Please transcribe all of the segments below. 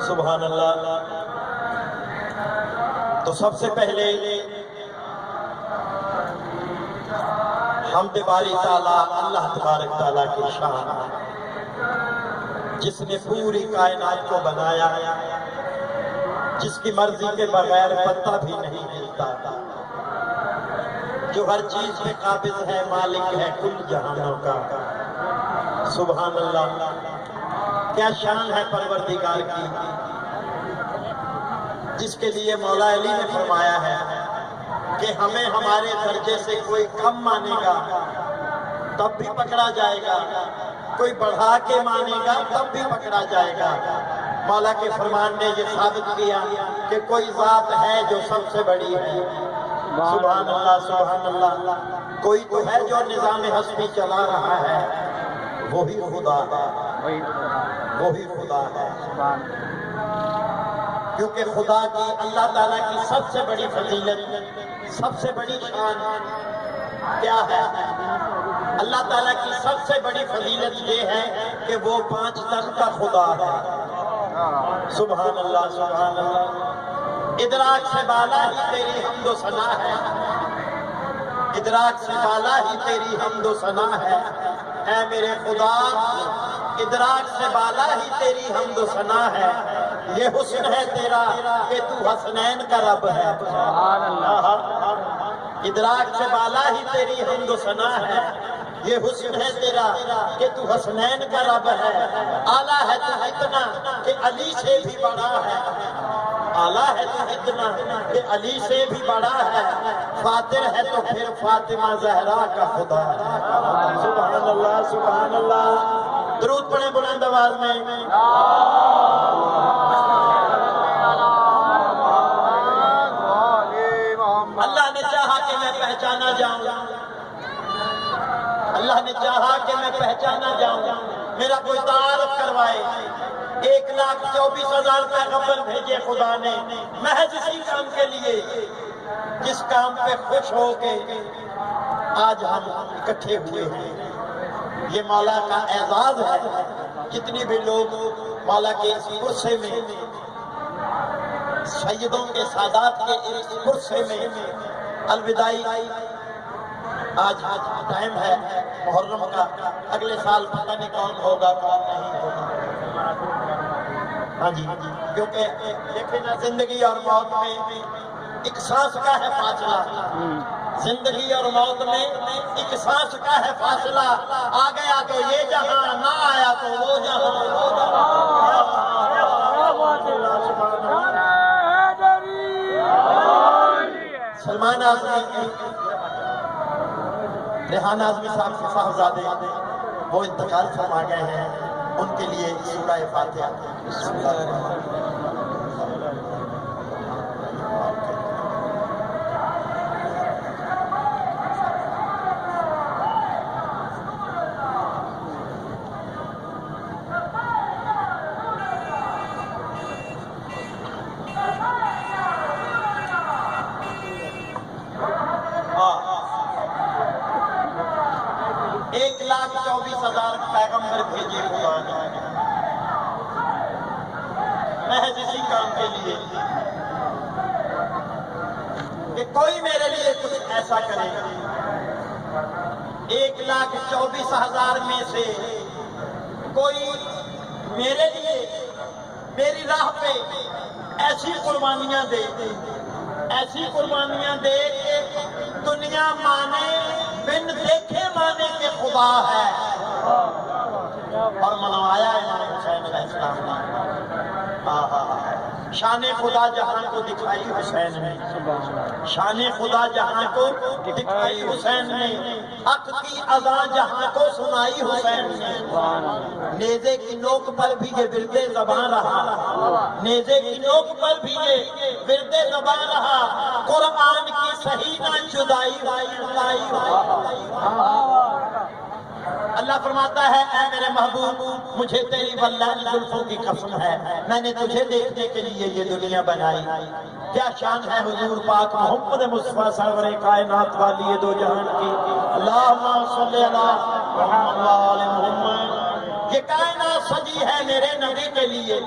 سبحان اللہ۔ تو سب سے پہلے حمد باری تعالیٰ اللہ تبارک تعالیٰ کی شان، جس نے پوری کائنات کو بنایا، جس کی مرضی کے بغیر پتہ بھی نہیں ہلتا، جو ہر چیز پہ قابض ہے، مالک ہے کل جہانوں کا۔ سبحان اللہ، کیا شان ہے پروردگار کی، جس کے لیے مولا علی نے فرمایا ہے کہ ہمیں ہمارے درجے سے کوئی کم مانے گا تب بھی پکڑا جائے گا، کوئی بڑھا کے مانے گا تب بھی پکڑا جائے گا۔ مولا کے فرمان نے یہ ثابت کیا کہ کوئی ذات ہے جو سب سے بڑی ہے۔ سبحان اللہ، سبحان اللہ۔ کوئی تو ہے جو نظام ہستی چلا رہا ہے، وہی خدا ہے، وہی خدا ہے۔ کیونکہ خدا کی، اللہ تعالیٰ کی سب سے بڑی فضیلت، سب سے بڑی شان کیا ہے؟ اللہ تعالیٰ کی سب سے بڑی فضیلت یہ ہے کہ وہ 5 تن کا خدا ہے۔ سبحان اللہ، سبحان اللہ۔ ادراک سے بالا ہی تیری حمد و ثنا ہے، ادراک سے بالا ہی تیری حمد و ثنا ہے، اے میرے خدا ادراک سے بالا ہی تیری حمد و ثنا ہے۔ یہ حسن ہے تیرا کہ تو حسنین کا رب ہے۔ ادراک سے بالا ہی تیری حمد و ثنا ہے، یہ حسن ہے تیرا کہ تو حسنین کا رب ہے۔ اعلیٰ ہے تو اتنا کہ علی سے بھی بڑا ہے، اعلیٰ ہے تو اتنا کہ علی سے بھی بڑا ہے۔ فاتر ہے تو پھر فاطمہ زہرا کا خدا ہے۔ سبحان اللہ، سبحان اللہ۔ درود پڑھیں بلند آواز میں۔ اللہ نے چاہا کہ میں پہچانا جاؤں، اللہ نے چاہا کہ میں پہچانا جاؤں، میرا کوئی تعارف کروائے۔ 1,24,000 پیغمبر بھیجے خدا نے محض اسی کام کے لیے، جس کام پہ خوش ہو کے آج ہم اکٹھے ہوئے ہیں۔ یہ مولا کا اعزاز ہے۔ جتنی بھی لوگ مولا کے اس کرسی میں، سیدوں کے سادات کے اس کرسی میں الوداعی، آج ٹائم ہے محرم کا، اگلے سال پتہ نہیں کون ہوگا کون نہیں ہوگا۔ ہاں جی، کیونکہ دیکھیں نا، زندگی اور موت میں ایک سانس کا ہے فاصلہ، زندگی اور موت میں ایک سانس کا ہے فاصلہ۔ آ گیا تو یہ جہاں، نہ آیا تو وہ جہاں۔ سلمان اعظمی، ریحان اعظمی صاحب کے صاحبزادے وہ انتقال فرما گئے ہیں، ان کے لیے سورہ فاتحہ۔ بسم اللہ الرحمن الرحیم۔ ایک 1,24,000 پیغمبر بھیجے خدا نے محض اسی کام کے لیے کہ کوئی میرے لیے کچھ ایسا کرے۔ 1,24,000 میں سے کوئی میرے لیے، میری راہ پہ ایسی قربانیاں دے، ایسی قربانیاں دے کہ دنیا مانے، بن دیکھے مانے کہ خدا ہے۔ اور منوایا امام حسین علیہ السلام نے۔ شان خدا جہاں کو دکھائی حسین نے، شان خدا جہاں کو دکھائی حسین نے، حق کی اذان جہاں کو سنائی حسین نے۔ نیزے کی نوک پر بھی یہ ورد زبان رہا، نیزے کی نوک پر بھی یہ ورد زبان رہا، قرآن کی صحیح نہ جدائی لائی۔ اللہ فرماتا ہے اے میرے محبوب مجھے تیری واللہ زلفوں کی قسم ہے، میں نے تجھے دیکھنے کے لیے یہ دنیا بنائی۔ کیا شان ہے حضور پاک محمد مصطفیٰ سرور کائنات والی دو جہان کی، اللہم صلی علی محمد و آل محمد۔ یہ کائنات سجی ہے میرے نبی کے لیے،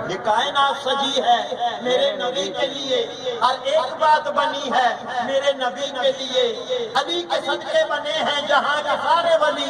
یہ کائنات سجی ہے میرے نبی کے لیے، ہر ایک بات بنی ہے میرے نبی کے لیے، علی کے صدقے بنے ہیں جہاں کے سارے ولی۔